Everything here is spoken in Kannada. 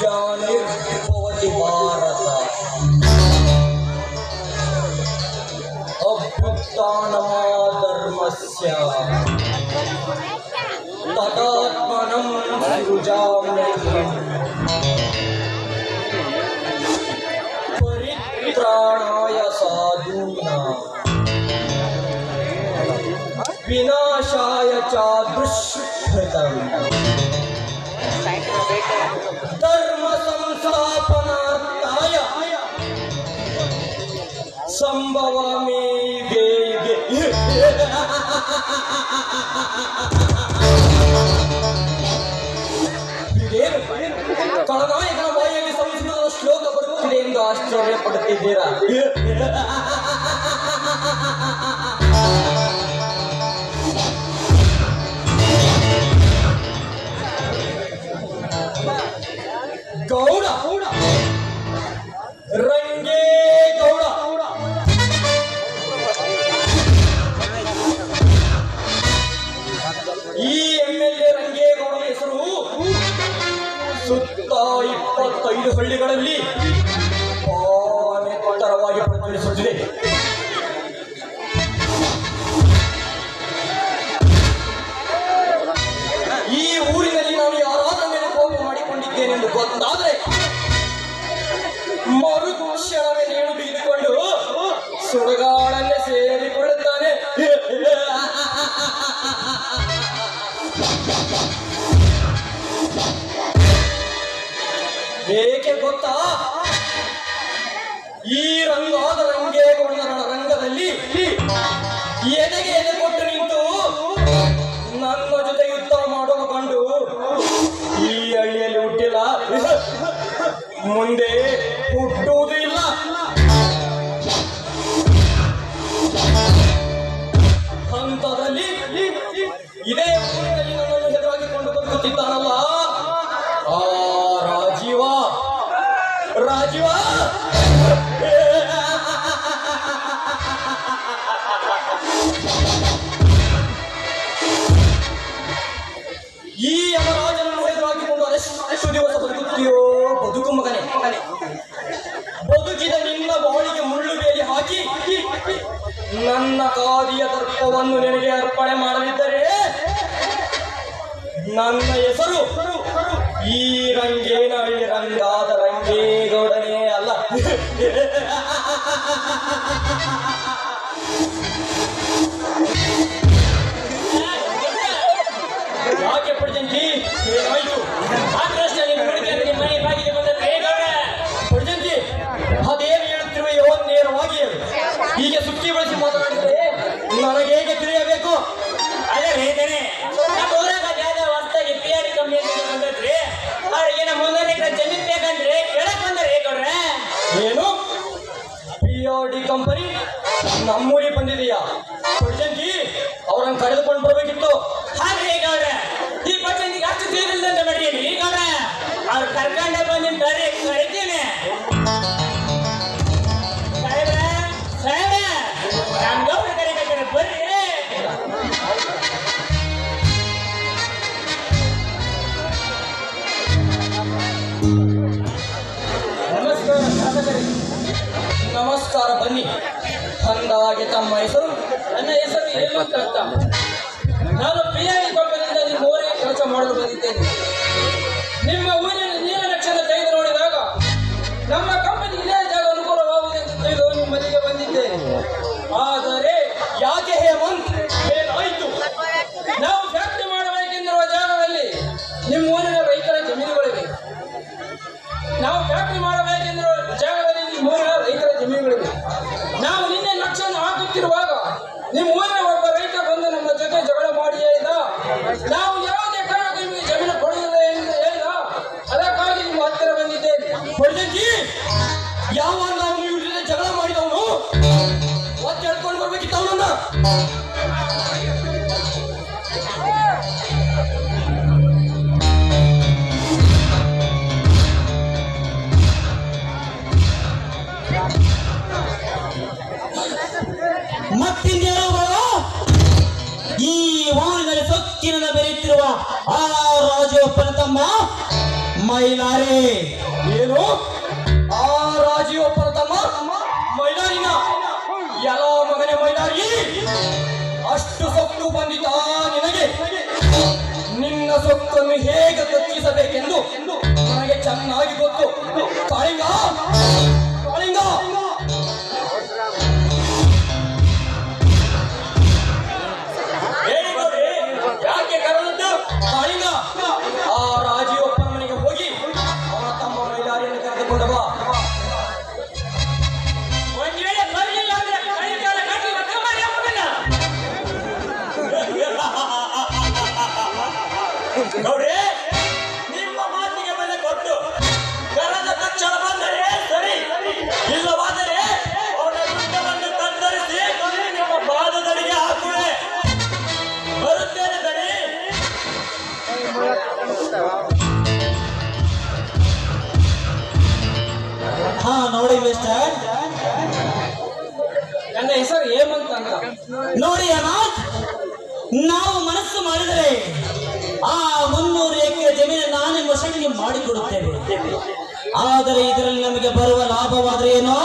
ಜಾನಿರ್ಭವತಿ ಭಾರತ ಅಭ್ಯುತ್ಥಾನಮಾಧರ್ಮಸ್ಯ ತದಾತ್ಮನಂ ಸೃಜಾಮ್ಯಹಂ ಪರಿತ್ರಾಣಾಯ ಸಾಧೂನಾಂ ವಿನಾಶಾಯ ಚ ದುಷ್ಕೃತಂ ಧರ್ಮ ಸಂಸ್ಥಾಪನಾರ್ಥಾಯ ಸಂಭವಾಮಿ ಯುಗೆ ಯುಗೆ. ಖಳನಾಯಕನ ಬಾಯಲ್ಲಿ ಸಂಸ್ಕೃತದ ಶ್ಲೋಕ ಬರುತ್ತಿದೆ ಎಂದು ಆಶ್ಚರ್ಯ ಪಡುತ್ತಿದ್ದೀರಾ? ಗೌಡ ರಂಗೇ ಗೌಡ ಈ MLA ರಂಗೇಗೌಡನ ಹೆಸರು ಸುತ್ತ 25 ಹಳ್ಳಿಗಳಲ್ಲಿ ಎತ್ತರವಾಗಿ ಪ್ರಚರಿಸುತ್ತಿದೆ. ಈ ಊರಿನಲ್ಲಿ ನಾನು ಯಾರಾದ ಮೇಲೆ ಕೋಪ ಮಾಡಿಕೊಂಡಿದ್ದೇನೆಂದು ಗೊತ್ತಾದರೆ ಮರುಕ್ಷಣವೇ ನೇಣು ಬಿಗಿದುಕೊಂಡು ಸುಡುಗಾಡನ್ನೇ ಸೇರಿಕೊಳ್ಳುತ್ತಾನೆ. ಏಕೆ ಗೊತ್ತಾ? ಈ ರಂಗಾದ ರಂಗೇಗೌಡನ ರಂಗದಲ್ಲಿ ಎದೆಗೆ ಎದೆ ಕೊಟ್ಟು ನಿಂತು ನನ್ನ ಜೊತೆ ಯುದ್ಧ ಮಾಡುವ ಕಂಡು ಈ ಹಳ್ಳಿಯಲ್ಲಿ ಹುಟ್ಟಿಲ್ಲ, ಮುಂದೆ ಹುಟ್ಟುವುದೂ ಇಲ್ಲ. ಹಂತದಲ್ಲಿ ಇದೇ ಊರಿನಲ್ಲಿ ನನ್ನನ್ನು ಎದುರಾಗಿಕೊಂಡು ಬರುತ್ತಿದ್ದಾನಲ್ಲ ಆ ರಾಜೀವ ರಾಜೀವ. ಈ ಯಮರಾಜನನ್ನು ಎದುರಾಗಿಕೊಂಡು ಅದೆಷ್ಟು ದಿವಸ ಬದುಕುತ್ತೀಯೋ ಬದುಕು ಮಗನೇ. ಬದುಕಿದ ನಿನ್ನ ಬಾಳಿಗೆ ಮುಳ್ಳು ಬೇಲಿ ಹಾಕಿ ನನ್ನ ಕಾದಿಯ ದರ್ಪವನ್ನು ನಿನಗೆ ಅರ್ಪಣೆ ಮಾಡದಿದ್ದರೆ ನನ್ನ ಹೆಸರು ಈ ರಂಗೇನಹಳ್ಳಿ ರಂಗಾದ ರಂಗೇಗೌಡನೇ ಅಲ್ಲ. ಯಾಕೆ ಪಡ್ಜಂತಿ ಏನಾಯ್ತು? ಪಡ್ಜಂತಿ ಅದೇನು ಹೇಳುತ್ತಿರುವೆಯೋ ನೇರವಾಗಿ ಹೀಗೆ ಸುತ್ತಿ ಬಳಸಿ ಮಾತನಾಡಿದರೆ ನನಗೆ ಹೇಗೆ ತಿಳಿಯಬೇಕು? ಅದೇ ರೈತನೇ ನಮ್ಮ ಊರಾಗ ಹೊಸದಾಗಿ PRD ಕಂಪ್ನಿ ಬಂದದ್ರಿ. ಅವ್ರಿಗೆ ನಮ್ಮ ಮುಂದೆ ಜಮೀನ್ ಬೇಕಂದ್ರೆ ಕೇಳಕ್ ಬಂದ್ರಿ ಗೌಡ್ರೆ. ಏನು PRD ಕಂಪನಿ ನಮ್ಮೂರಿಗೆ ಬಂದಿದೆಯಾ? ಪಡ್ಜಂತಿ ಅವ್ರನ್ನ ಕರೆದುಕೊಂಡು ಬರ್ಬೇಕಿತ್ತು. ಹಾಗೆ ಗೌಡ್ರೆ ಈ ಪಟ್ಟಣಿಗೆ ಅಷ್ಟು ತಿಳಿದಿಲ್ಲಂತ ಮಾಡಿದೀನಿ ಗೌಡ್ರೆ. ಅವ್ರು ಕರ್ಕೊಂಡ ಬಂದಿನ ಬರ್ರಿ ಕರಿತೀನಿ. ಸಾಹೇಬ್ರೆ ಸಾಹೇಬ್ರೆ ನಮ್ಮ ಗೌಡ್ರ ಕರಿಬೇಕಾರೆ ಬರ್ರಿ. ನಮಸ್ಕಾರ ಶಾಸಕರೇ. ನಮಸ್ಕಾರ, ಬನ್ನಿ. ಅಂದಾಗೆ ತಮ್ಮ ಹೆಸರು? ನನ್ನ ಹೆಸರು ಹೇಮಂತ್ ಅಂತ. ನಾನು PRD ಕಂಪನಿಯಿಂದ ನಿಮ್ಮ ಊರಿಗೆ ಕೆಲಸ ಮಾಡಲು ಬಂದಿದ್ದೇನೆ. ನಿಮ್ಮ ಊರಿನ ನೀರ ರಕ್ಷಣೆ ತೆಗೆದು ನೋಡಿದಾಗ ನಮ್ಮ ಕಂಪನಿ ಇದೇ ಜಾಗ ಅನುಕೂಲವಾಗುವುದು ಎಂದು ತಿಳಿದು ನಿಮ್ಮಲ್ಲಿಗೆ ಬಂದಿದ್ದೇನೆ. ಆದರೆ ಯಾಕೆ ಹೇಮಂತ್, ಏನಾಯ್ತು? ನಾವು ಫ್ಯಾಕ್ಟರಿ ಮಾಡಬೇಕೆಂದಿರುವ ಜಾಗದಲ್ಲಿ ನಿಮ್ಮ ಊರಿನ ರೈತರ ಜಮೀನುಗಳಿವೆ. ನಾವು ಫ್ಯಾಕ್ಟರಿ ಮಾಡಬೇಕೆಂದಿರುವ ಜಾಗದಲ್ಲಿ ನಿಮ್ಮ ಊರಿನ ರೈತರ ಜಮೀನುಗಳಿವೆ. ನಾವು ನಿನ್ನೆ ಲಕ್ಷವನ್ನು ಹಾಕುತ್ತಿರುವಾಗ ನಿಮ್ಮ ಊರಿನ ಒಬ್ಬ ರೈತ ಬಂದು ನಮ್ಮ ಜೊತೆ ಜಗಳ ಮಾಡಿ ಹೇಳಿದ, ನಾವು ಯಾವುದೇ ಕಾರಣಕ್ಕೂ ನಿಮಗೆ ಜಮೀನು ಕೊಡುವುದಿಲ್ಲ ಎಂದು ಹೇಳಿದ. ಅದಕ್ಕಾಗಿ ನಿಮ್ಮ ಹತ್ತಿರ ಬಂದಿದ್ದೇನೆ. ಪಡ್ಜಂತಿ ಯಾವಾಗ ನಾವು ಇವ್ರ ಜೊತೆ ಜಗಳ ಮಾಡಿದವನು ಮತ್ತೆ ಹೇಳ್ಕೊಂಡು ಬರ್ಬೇಕಿತ್ತು ಅವನನ್ನ. ಮತ್ತಿನ್ನೇನು ಈ ಊರಿನಲ್ಲಿ ಸೊಕ್ಕಿನ ಬೆರೆಯುತ್ತಿರುವ ಆ ರಾಜೀವಪ್ಪನ ತಮ್ಮ ಮೈಲಾರಿ. ಏನು ಆ ರಾಜೀವಪ್ಪನ ತಮ್ಮ ಮೈಲಾರಿನ? ಎಲ್ಲ ಮಗನೇ ಮೈಲಾರಿ, ಅಷ್ಟು ಸೊಕ್ಕು ಬಂದಿತಾ ನಿನಗೆ? ನಿನ್ನ ಸೊಕ್ಕನ್ನು ಹೇಗೆ ಕತ್ತರಿಸಬೇಕೆಂದು ನನಗೆ ಚೆನ್ನಾಗಿ ಗೊತ್ತು. ಕಾಳಿಂಗ ಕಾಳಿಂಗ, ಯಾಕೆ ಕರೆದದ್ದು? ಕಾಳಿಂಗ, ಆ ರಾಜೀವಪ್ಪನ ಮನೆಗೆ ಹೋಗಿ ಅವನ ತಮ್ಮ ಮೈಲಾರಿಯನ್ನು ಕರೆದುಕೊಂಡು ಬಾ. ಒಂದ್ ವೇಳೆ ಬರ್ಲಿಲ್ಲ ಅಂದ್ರೆ ಕೈಕಾಲ ಕಟ್ಟಿ ರಥ ಮಾಡಿ ಹಾಕೋದನ್ನ. ನೋಡ್ರಿ, ನಿಮ್ಮ ಮಾತಿಗೆ ಬೆಲೆ ಕೊಟ್ಟು ಕರೆದ ತಕ್ಷಣ ಬಂದರೆ ಸರಿ, ಇಲ್ಲವಾದರೆ ಅವನ ದುಡ್ಡವನ್ನು ಕತ್ತರಿಸಿ ನಿಮ್ಮ ಪಾದದಡಿಗೆ ಹಾಕುವೆ. ಬರುತ್ತೇನೆ ದಣಿ. ಹಾ ನೋಡಿ ಮಿಸ್ಟರ್, ನನ್ನ ಹೆಸರು ಹೇಮಂತ್ ಅಂತ. ನೋಡಿ ಅನಾಥ್, ನಾವು ಮನಸ್ಸು ಮಾಡಿದರೆ ಆ 300 ಎಕರೆ ಜಮೀನು ನಾನೇ ವಶಕ್ಕೆ ಮಾಡಿಕೊಡುತ್ತೇವೆ. ಆದರೆ ಇದರಲ್ಲಿ ನಮಗೆ ಬರುವ ಲಾಭವಾದ್ರೆ ಏನೋ